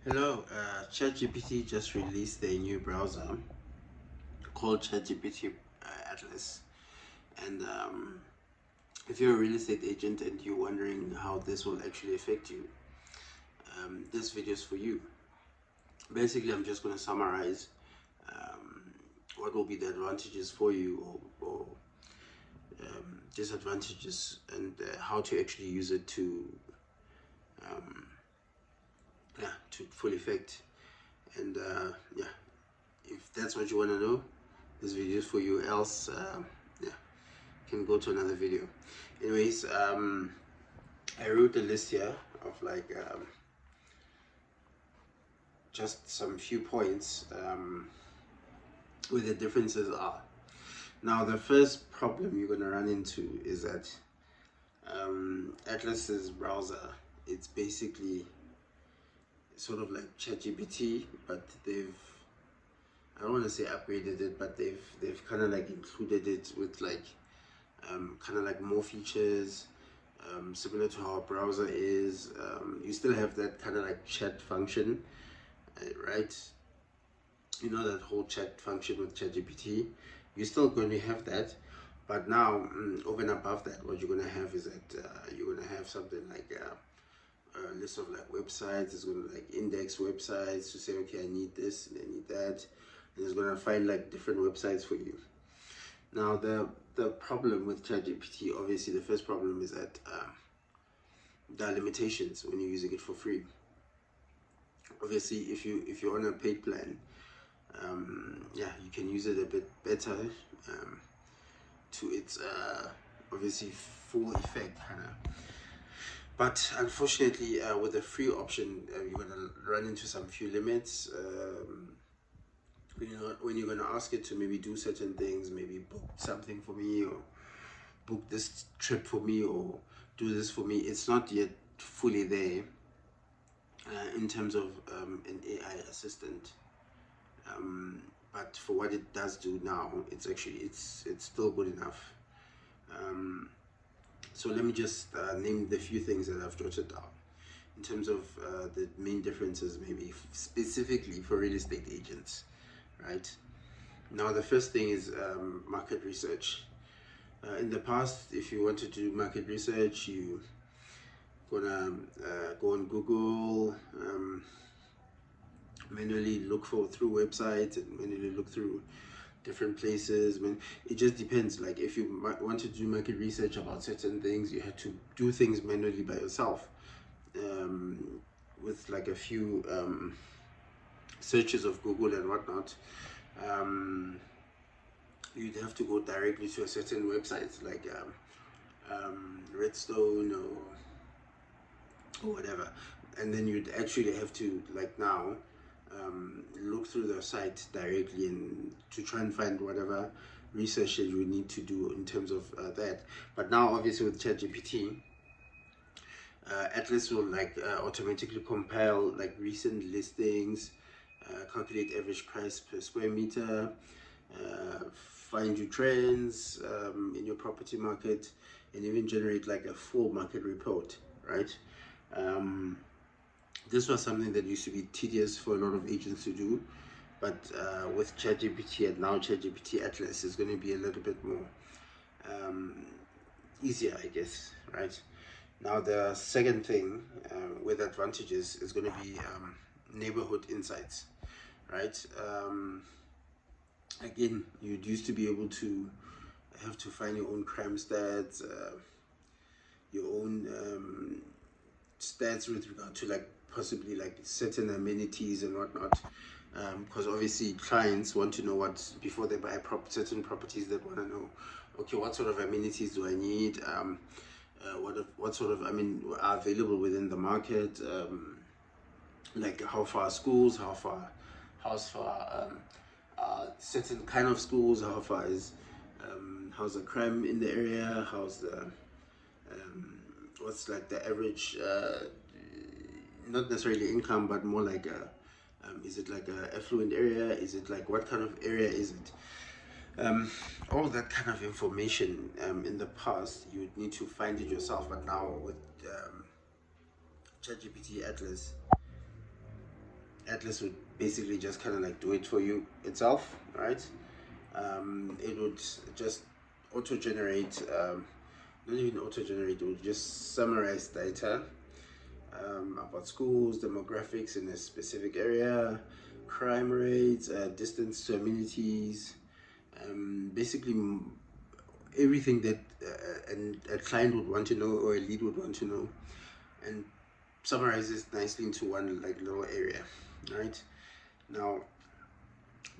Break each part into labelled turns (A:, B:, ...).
A: Hello, ChatGPT just released a new browser called ChatGPT Atlas. And if you're a real estate agent and you're wondering how this will actually affect you, this video is for you. Basically, I'm just going to summarize what will be the advantages for you or disadvantages, and how to actually use it to full effect. And yeah, if that's what you want to know, this video is for you. Else yeah, you can go to another video. Anyways, I wrote a list here of like just some few points where the differences are. Now, the first problem you're going to run into is that Atlas's browser, it's basically sort of like ChatGPT, but I don't want to say upgraded it, but they've kind of like included it with like kind of like more features, similar to how a browser is. You still have that kind of like chat function, right? You know, that whole chat function with ChatGPT. You're still going to have that, but now over and above that, what you're going to have is that you're going to have something like a list of like websites. It's going to like index websites to say, okay, I need this and I need that, and it's going to find like different websites for you. Now, the problem with ChatGPT, obviously, the first problem is that there are limitations when you're using it for free. Obviously, if you're on a paid plan, yeah, you can use it a bit better to its obviously full effect, kind of. But unfortunately, with the free option, you're gonna run into some few limits. When you're gonna ask it to maybe do certain things, maybe book something for me, or book this trip for me, or do this for me, it's not yet fully there in terms of an AI assistant. But for what it does do now, it's still good enough. So let me just name the few things that I've jotted down in terms of the main differences, maybe specifically for real estate agents, right? Now, the first thing is market research. In the past, if you wanted to do market research, you gonna go on Google, manually look through websites and manually look through different places. It just depends. Like, if you want to do market research about certain things, you had to do things manually by yourself, with like a few searches of Google and whatnot. You'd have to go directly to a certain website like Redstone or whatever, and then you'd actually have to, like, now look through the site directly and to try and find whatever research that you would need to do in terms of that. But now, obviously, with ChatGPT, Atlas will like automatically compile like recent listings, calculate average price per square meter, find you trends in your property market, and even generate like a full market report, right? This was something that used to be tedious for a lot of agents to do, but with ChatGPT and now ChatGPT Atlas is going to be a little bit more easier, I guess, right? Now, the second thing with advantages is going to be neighborhood insights, right? Again, you used to be able to have to find your own crime stats, your own stats with regard to like possibly like certain amenities and whatnot, because obviously clients want to know what, before they buy certain properties, they want to know, okay, what sort of amenities do I need, what sort of, are available within the market, like how far schools, how's far certain kind of schools, how far is how's the crime in the area, how's the what's like the average not necessarily income, but more like is it like a affluent area, is it like, what kind of area is it, all that kind of information. In the past, you would need to find it yourself, but now with ChatGPT Atlas, Atlas would basically just kind of like do it for you itself, right? It would just auto-generate, not even auto-generate, it would just summarize data about schools, demographics in a specific area, crime rates, distance to amenities, basically everything that a client would want to know or a lead would want to know, and summarizes nicely into one like little area, right? Now,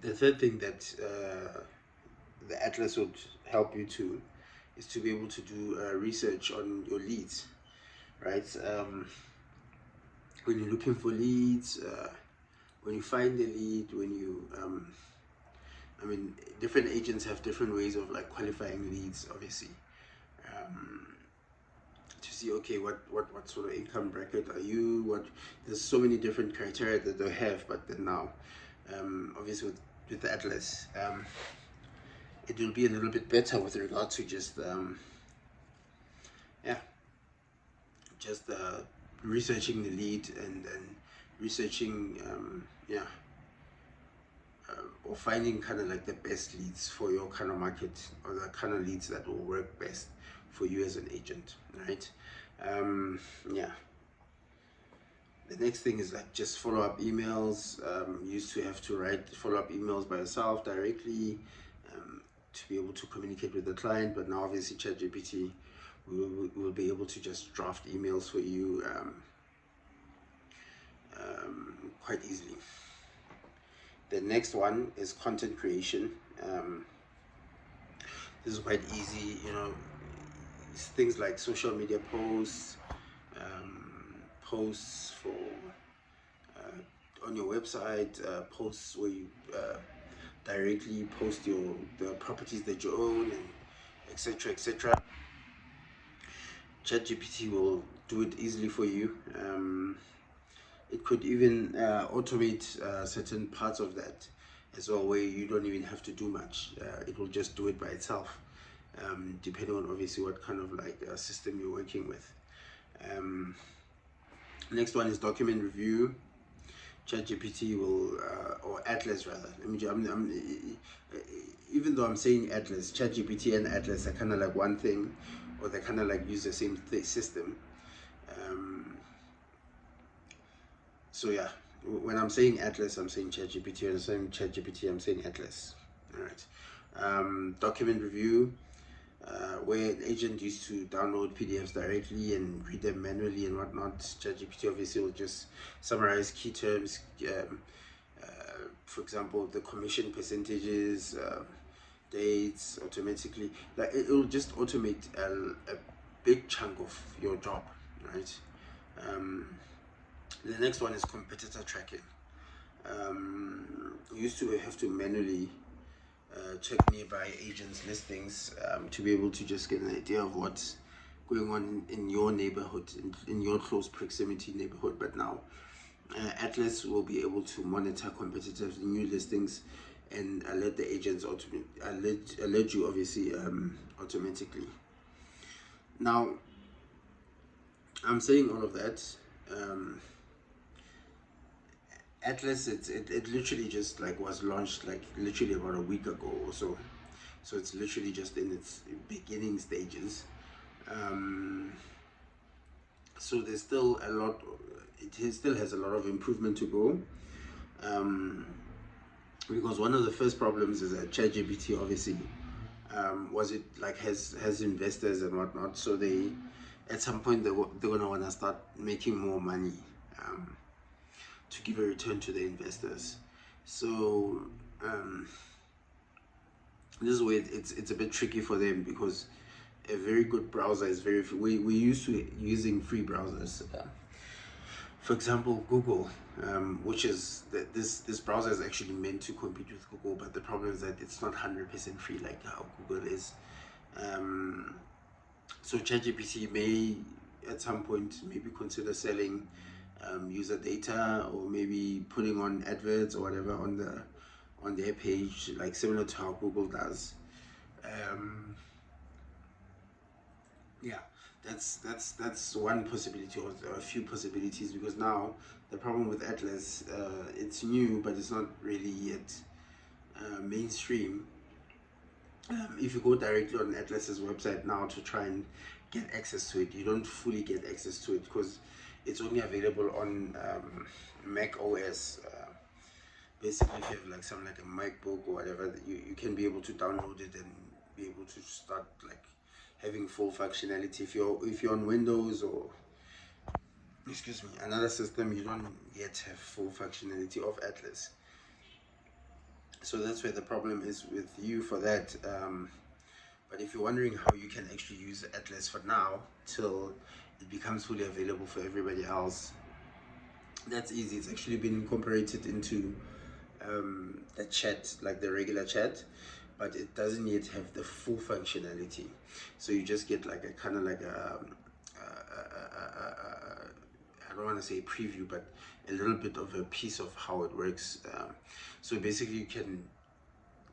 A: the third thing that the Atlas would help you to is to be able to do research on your leads, right? When you're looking for leads, when you find a lead, when you I mean, different agents have different ways of like qualifying leads, obviously. Um, to see, okay, what sort of income bracket are you? There's so many different criteria that they have, but then now, obviously with the Atlas, it will be a little bit better with regard to just yeah, just researching the lead and researching yeah, or finding kind of like the best leads for your kind of market, or the kind of leads that will work best for you as an agent, right? Yeah. The next thing is like just follow-up emails. You used to have to write follow-up emails by yourself directly to be able to communicate with the client, but now obviously ChatGPT will be able to just draft emails for you quite easily. The next one is content creation. This is quite easy, you know, it's things like social media posts, posts for on your website, posts where you directly post the properties that you own, and etc etc. ChatGPT will do it easily for you. It could even automate certain parts of that as well, where you don't even have to do much. It will just do it by itself, depending on obviously what kind of like system you're working with. Next one is document review. ChatGPT will, or Atlas rather. Let me. Even though I'm saying Atlas, ChatGPT and Atlas are kind of like one thing, or they kind of like use the same system. So yeah, when I'm saying Atlas, I'm saying ChatGPT. When I'm saying ChatGPT, I'm saying Atlas. All right. Document review, where an agent used to download PDFs directly and read them manually and whatnot. ChatGPT obviously will just summarize key terms. For example, the commission percentages, dates automatically. Like it will just automate a big chunk of your job, right? The next one is competitor tracking. You used to have to manually check nearby agents' listings to be able to just get an idea of what's going on in your neighborhood, in your close proximity neighborhood. But now, Atlas will be able to monitor competitors' new listings and alert the agents alert you obviously automatically. Now, I'm saying all of that. Atlas, it literally just like was launched like literally about a week ago or so. So it's literally just in its beginning stages. So there's still a lot, still has a lot of improvement to go. Because one of the first problems is that ChatGPT obviously was it like has investors and whatnot. So they at some point they're gonna wanna start making more money. To give a return to the investors. So this is where it's a bit tricky for them, because a very good browser is we're used to using free browsers. For example, Google, which is this browser is actually meant to compete with Google, but the problem is that it's not 100% free like how Google is. So ChatGPT may at some point maybe consider selling user data, or maybe putting on adverts or whatever on their page, like similar to how Google does. Yeah, that's one possibility, or a few possibilities, because now the problem with Atlas, it's new, but it's not really yet mainstream. If you go directly on Atlas's website now to try and get access to it, you don't fully get access to it because it's only available on Mac OS. Basically, if you have like something like a MacBook or whatever, you can be able to download it and be able to start like having full functionality. If you're on Windows or, excuse me, another system, you don't yet have full functionality of Atlas. So that's where the problem is with you for that. But if you're wondering how you can actually use Atlas for now till it becomes fully available for everybody else, that's easy. It's actually been incorporated into the chat, like the regular chat, but it doesn't yet have the full functionality. So you just get like a kind of like I don't want to say preview, but a little bit of a piece of how it works. So basically, you can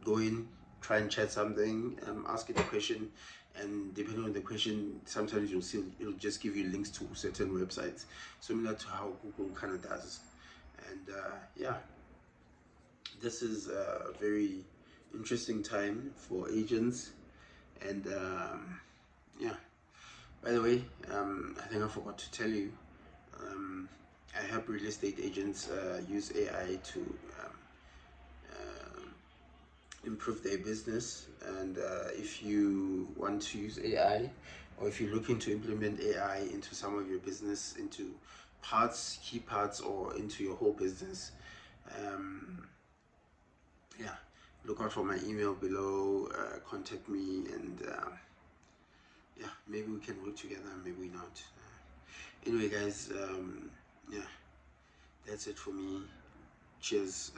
A: go in, try and chat something, ask it a question, and depending on the question, sometimes you'll see it'll just give you links to certain websites, similar to how Google kind of does. And yeah, this is a very interesting time for agents. And yeah, by the way, I think I forgot to tell you, I help real estate agents use AI to improve their business. And if you want to use AI, or if you're looking to implement AI into some of your business, into parts, key parts, or into your whole business, yeah, look out for my email below, contact me, and yeah, maybe we can work together, maybe not. Anyway, guys, yeah, that's it for me. Cheers.